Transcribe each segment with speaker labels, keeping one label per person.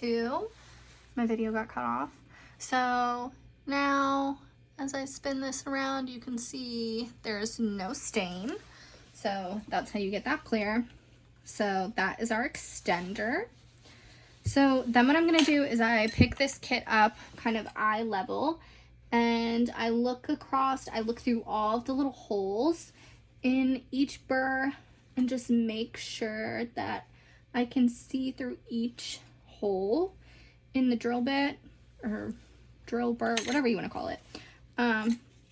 Speaker 1: 2. My video got cut off. So now as I spin this around, you can see there's no stain. So that's how you get that clear. So that is our extender. So then what I'm gonna do is I pick this kit up kind of eye level, and I look across, I look through all of the little holes in each burr and just make sure that I can see through each hole in the drill bit or drill burr, whatever you want to call it.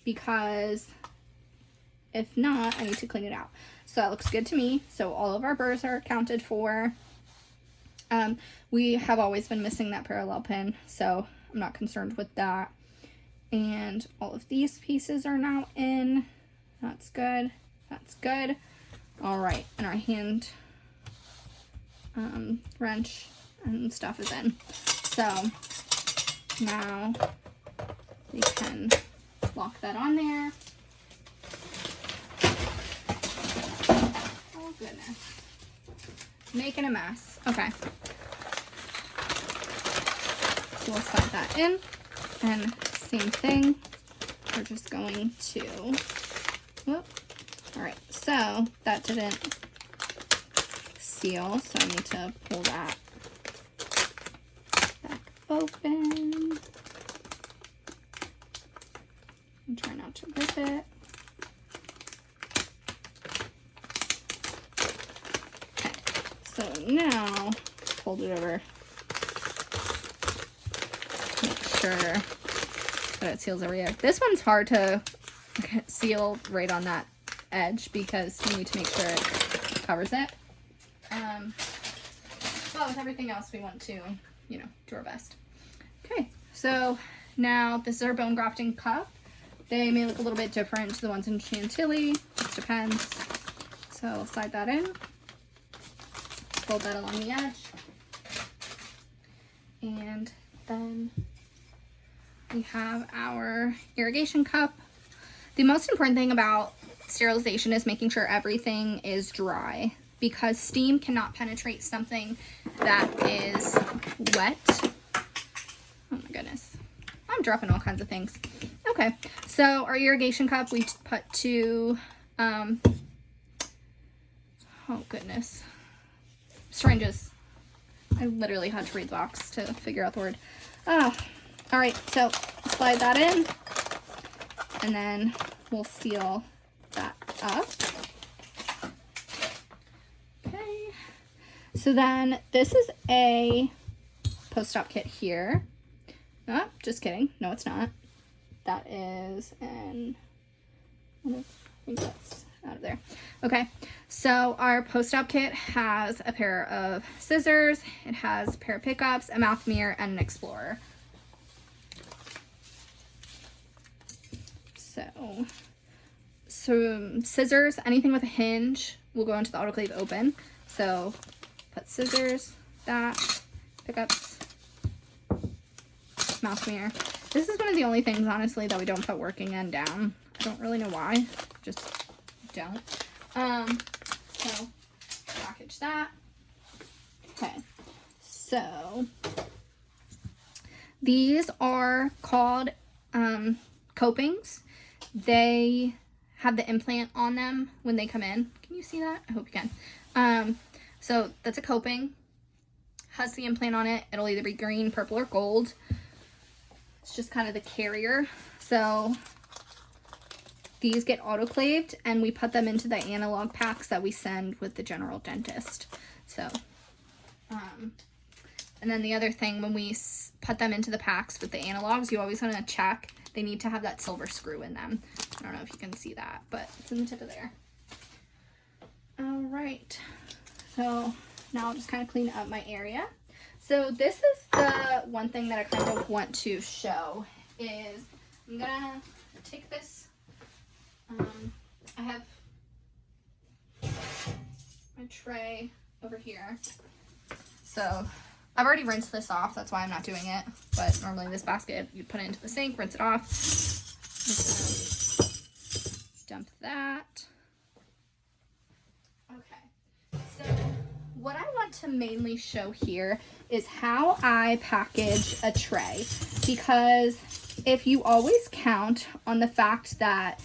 Speaker 1: Because if not, I need to clean it out. So that looks good to me. So all of our burrs are accounted for. We have always been missing that parallel pin, so I'm not concerned with that. And all of these pieces are now in. That's good. That's good. All right, and our hand wrench and stuff is in. So now we can lock that on there. Oh goodness, making a mess. Okay, so we'll slide that in, and same thing, we're just going to, whoop. All right, so that didn't seal, so I need to pull that back open and try not to rip it. Okay, so now fold it over, make sure that it seals every area. This one's hard to seal right on that edge because you need to make sure it covers it. But with everything else, we want to, you know, do our best. Okay, so now this is our bone grafting cup. They may look a little bit different to the ones in Chantilly, just depends. So slide that in, fold that along the edge, and then we have our irrigation cup. The most important thing about sterilization is making sure everything is dry, because steam cannot penetrate something that is wet. Oh my goodness, I'm dropping all kinds of things. Okay, so our irrigation cup, we put 2, oh goodness, syringes. I literally had to read the box to figure out the word. All right, so slide that in, and then we'll seal that up. Okay, so then this is a post-op kit here. Oh, just kidding. No, it's not. That is an, I think that's out of there. Okay, so our post-op kit has a pair of scissors, it has a pair of pickups, a mouth mirror, and an explorer. So scissors, anything with a hinge will go into the autoclave open. So put scissors, that, pickups, mouth mirror. This is one of the only things, honestly, that we don't put working end down. I don't really know why, just don't. So package that. Okay, so these are called copings. They have the implant on them when they come in. Can you see that? I hope you can. So that's a coping, has the implant on it. It'll either be green, purple, or gold. It's just kind of the carrier. So these get autoclaved, and we put them into the analog packs that we send with the general dentist. So, and then the other thing, when we put them into the packs with the analogs, you always want to check. They need to have that silver screw in them. I don't know if you can see that, but it's in the tip of there. All right, so now I'll just kind of clean up my area. So this is the one thing that I kind of want to show is I'm gonna take this, I have my tray over here. So I've already rinsed this off, that's why I'm not doing it. But normally this basket, you'd put it into the sink, rinse it off. Just dump that. Okay, so what I want want to mainly show here is how I package a tray, because if you always count on the fact that,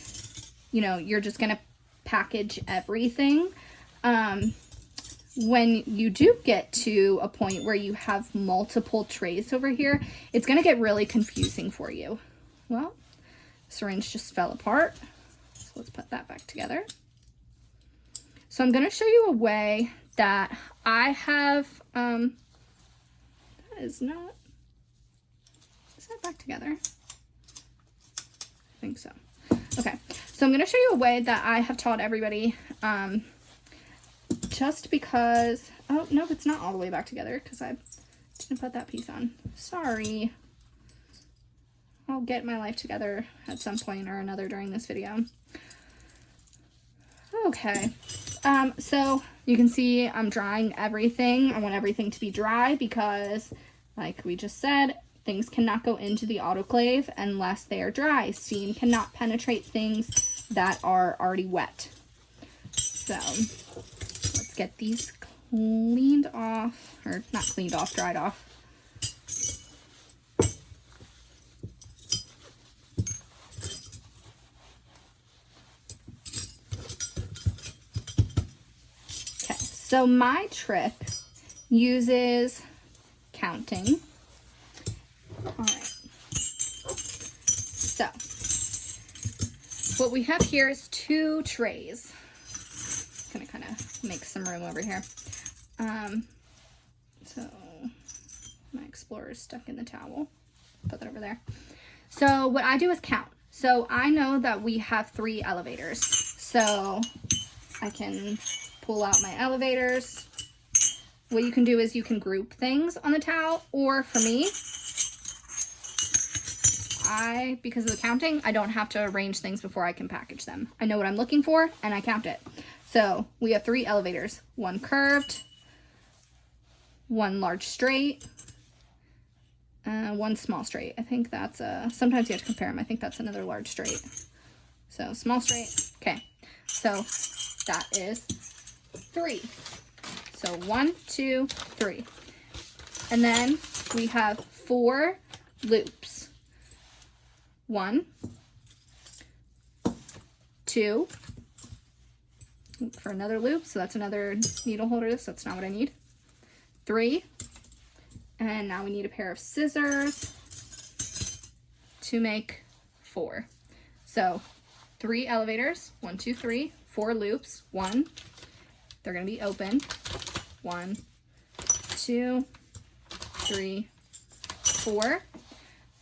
Speaker 1: you know, you're just going to package everything, when you do get to a point where you have multiple trays over here, it's going to get really confusing for you. Well, syringe just fell apart. So let's put that back together. So I'm going to show you a way that I have, that is not, is that back together? I think so. Okay, so I'm going to show you a way that I have taught everybody, just because, oh, no, it's not all the way back together because I didn't put that piece on. Sorry. I'll get my life together at some point or another during this video. Okay, so you can see I'm drying everything. I want everything to be dry because, like we just said, things cannot go into the autoclave unless they are dry. Steam cannot penetrate things that are already wet. So let's get these cleaned off, or not cleaned off, dried off. So my trick uses counting. All right. So what we have here is 2 trays. I'm gonna kind of make some room over here. So my Explorer is stuck in the towel. Put that over there. So what I do is count. So I know that we have 3 elevators. So I can pull out my elevators. What you can do is you can group things on the towel, or for me, because of the counting, I don't have to arrange things before I can package them. I know what I'm looking for and I count it. So we have 3 elevators, 1 curved, 1 large straight, 1 small straight. I think that's sometimes you have to compare them. I think that's another large straight. So small straight. Okay, so that is 3. So 1, 2, 3. And then we have 4 loops. 1, 2, for another loop, so that's another needle holder, so that's not what I need. 3, and now we need a pair of scissors to make 4. So 3 elevators, 1, 2, 3, 4 loops, 1, they're going to be open, 1, 2, 3, 4,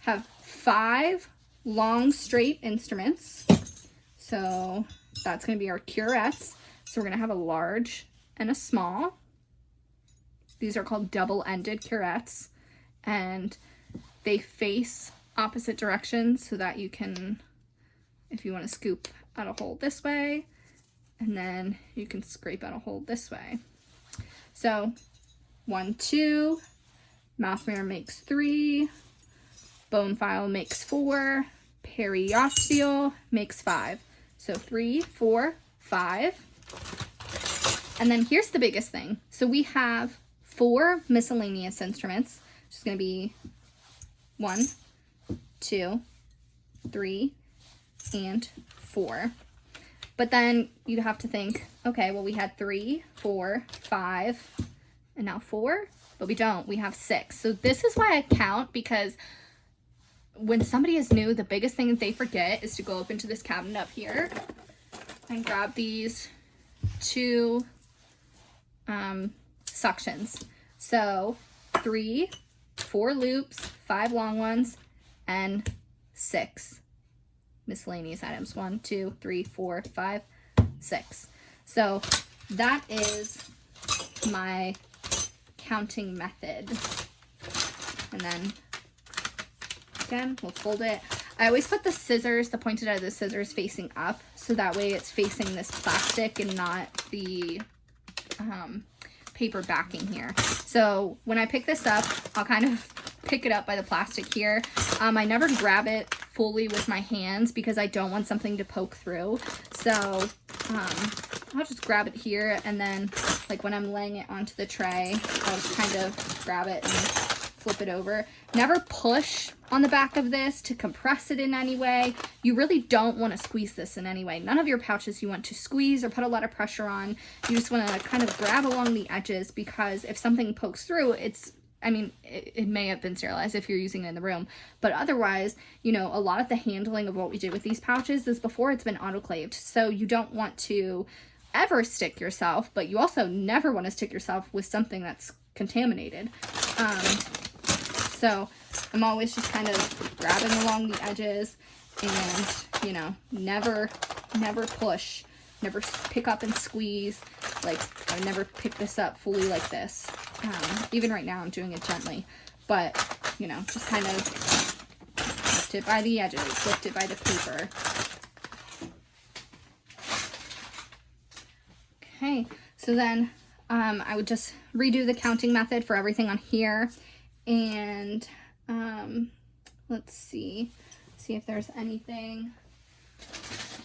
Speaker 1: have 5 long straight instruments, so that's going to be our curettes. So we're going to have a large and a small. These are called double-ended curettes, and they face opposite directions so that you can, if you want to scoop out a hole this way, and then you can scrape out a hole this way. So 1, 2, mouth mirror makes 3, bone file makes 4, periosteal makes 5. So 3, 4, 5. And then here's the biggest thing. So we have 4 miscellaneous instruments. It's going to be 1, 2, 3, and 4. But then you have to think, okay, well, we had 3, 4, 5, and now 4, but we don't. We have 6. So this is why I count, because when somebody is new, the biggest thing that they forget is to go up into this cabinet up here and grab these 2 suctions. So 3, 4 loops, 5 long ones, and 6 miscellaneous items. 1, 2, 3, 4, 5, 6. So that is my counting method. And then again, we'll fold it. I always put the scissors, the pointed end of the scissors, facing up, so that way it's facing this plastic and not the paper backing here. So when I pick this up, I'll kind of pick it up by the plastic here. I never grab it fully with my hands because I don't want something to poke through. So I'll just grab it here, and then like when I'm laying it onto the tray, I'll just kind of grab it and flip it over. Never push on the back of this to compress it in any way. You really don't want to squeeze this in any way. None of your pouches you want to squeeze or put a lot of pressure on. You just want to kind of grab along the edges, because if something pokes through, it may have been sterilized if you're using it in the room, but otherwise, you know, a lot of the handling of what we did with these pouches is before it's been autoclaved. So you don't want to ever stick yourself, but you also never want to stick yourself with something that's contaminated. So I'm always just kind of grabbing along the edges, and, you know, never push, never pick up and squeeze. Like, I would never pick this up fully like this. Even right now I'm doing it gently, but, you know, just kind of lift it by the edges, lift it by the paper. Okay, so then I would just redo the counting method for everything on here, and let's see if there's anything.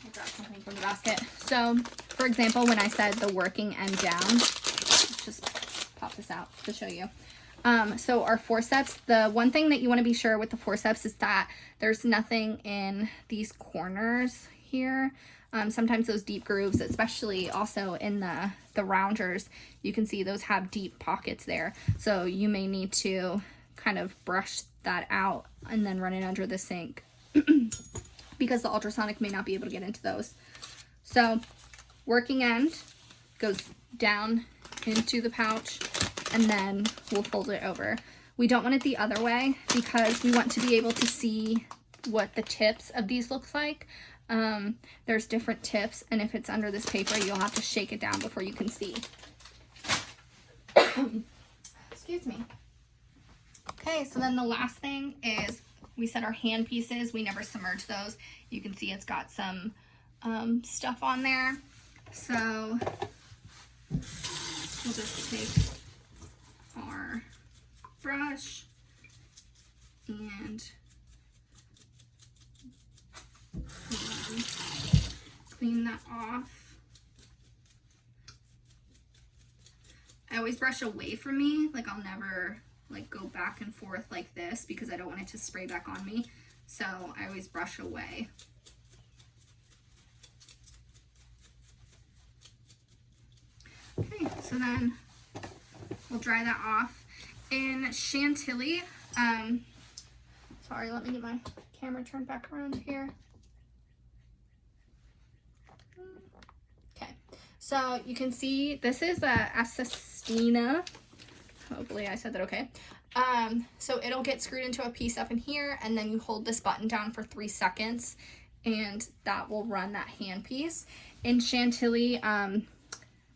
Speaker 1: I'll grab something from the basket. So, for example, when I said the working end down, let's just pop this out to show you. So our forceps, the one thing that you want to be sure with the forceps is that there's nothing in these corners here. Sometimes those deep grooves, especially also in the rounders, you can see those have deep pockets there. So you may need to kind of brush that out and then run it under the sink because the ultrasonic may not be able to get into those. So working end goes down into the pouch, and then we'll fold it over. We don't want it the other way because we want to be able to see what the tips of these looks like. There's different tips, and if it's under this paper, you'll have to shake it down before you can see. Excuse me. Okay, so then the last thing is we set our hand pieces. We never submerge those. You can see it's got some stuff on there. So we'll just take our brush and clean that off. I always brush away from me, like I'll never like go back and forth like this because I don't want it to spray back on me. So I always brush away. Okay, so then we'll dry that off. In Chantilly, sorry, let me get my camera turned back around here. Okay, so you can see this is a Assastina. Hopefully I said that okay. So it'll get screwed into a piece up in here, and then you hold this button down for 3 seconds, and that will run that hand piece. In Chantilly,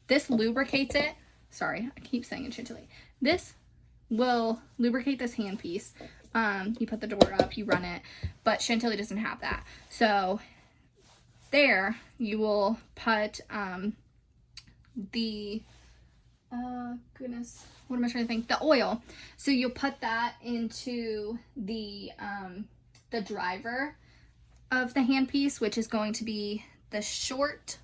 Speaker 1: this lubricates it. Sorry, I keep saying in Chantilly. This will lubricate this hand piece. You put the door up, you run it, but Chantilly doesn't have that. So there you will put the goodness, what am I trying to think? The oil. So you'll put that into the driver of the handpiece, which is going to be the short,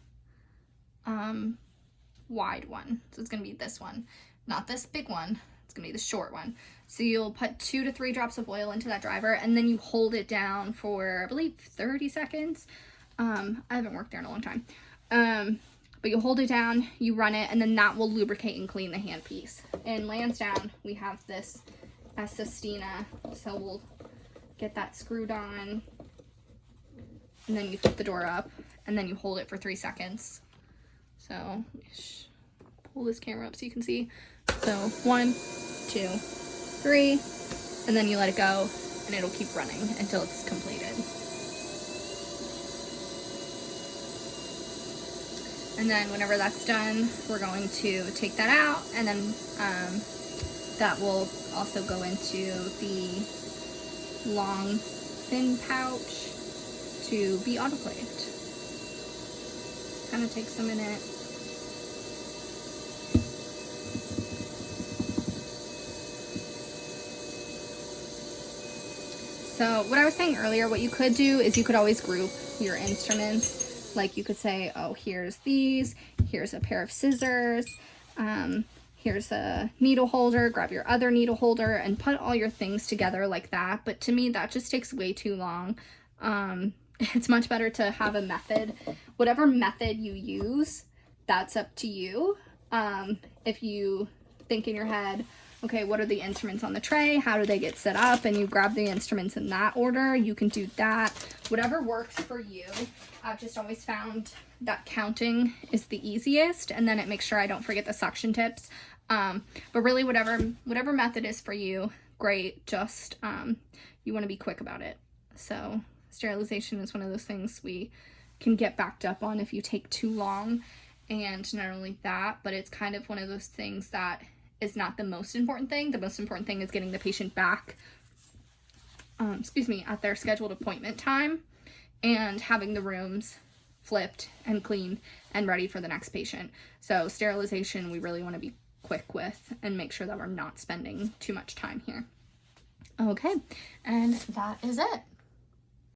Speaker 1: wide one. So it's going to be this one, not this big one. It's going to be the short one. So you'll put 2 to 3 drops of oil into that driver, and then you hold it down for, I believe, 30 seconds. I haven't worked there in a long time. But you hold it down, you run it, and then that will lubricate and clean the handpiece. In Lansdowne, we have this Assastina, so we'll get that screwed on, and then you flip the door up, and then you hold it for 3 seconds. So, pull this camera up so you can see. So, 1, 2, 3, and then you let it go, and it'll keep running until it's completed. And then whenever that's done, we're going to take that out, and then that will also go into the long, thin pouch to be autoclaved. Kind of takes a minute. So what I was saying earlier, what you could do is you could always group your instruments. Like you could say, oh, here's these, here's a pair of scissors, here's a needle holder, grab your other needle holder and put all your things together like that. But to me, that just takes way too long. It's much better to have a method. Whatever method you use, that's up to you. If you think in your head, okay, what are the instruments on the tray? How do they get set up? And you grab the instruments in that order, you can do that. Whatever works for you. I've just always found that counting is the easiest, and then it makes sure I don't forget the suction tips. But really whatever method is for you, great. Just, you want to be quick about it. So sterilization is one of those things we can get backed up on if you take too long. And not only that, but it's kind of one of those things that is not the most important thing. The most important thing is getting the patient back, at their scheduled appointment time and having the rooms flipped and clean and ready for the next patient. So sterilization, we really want to be quick with and make sure that we're not spending too much time here. Okay, and that is it.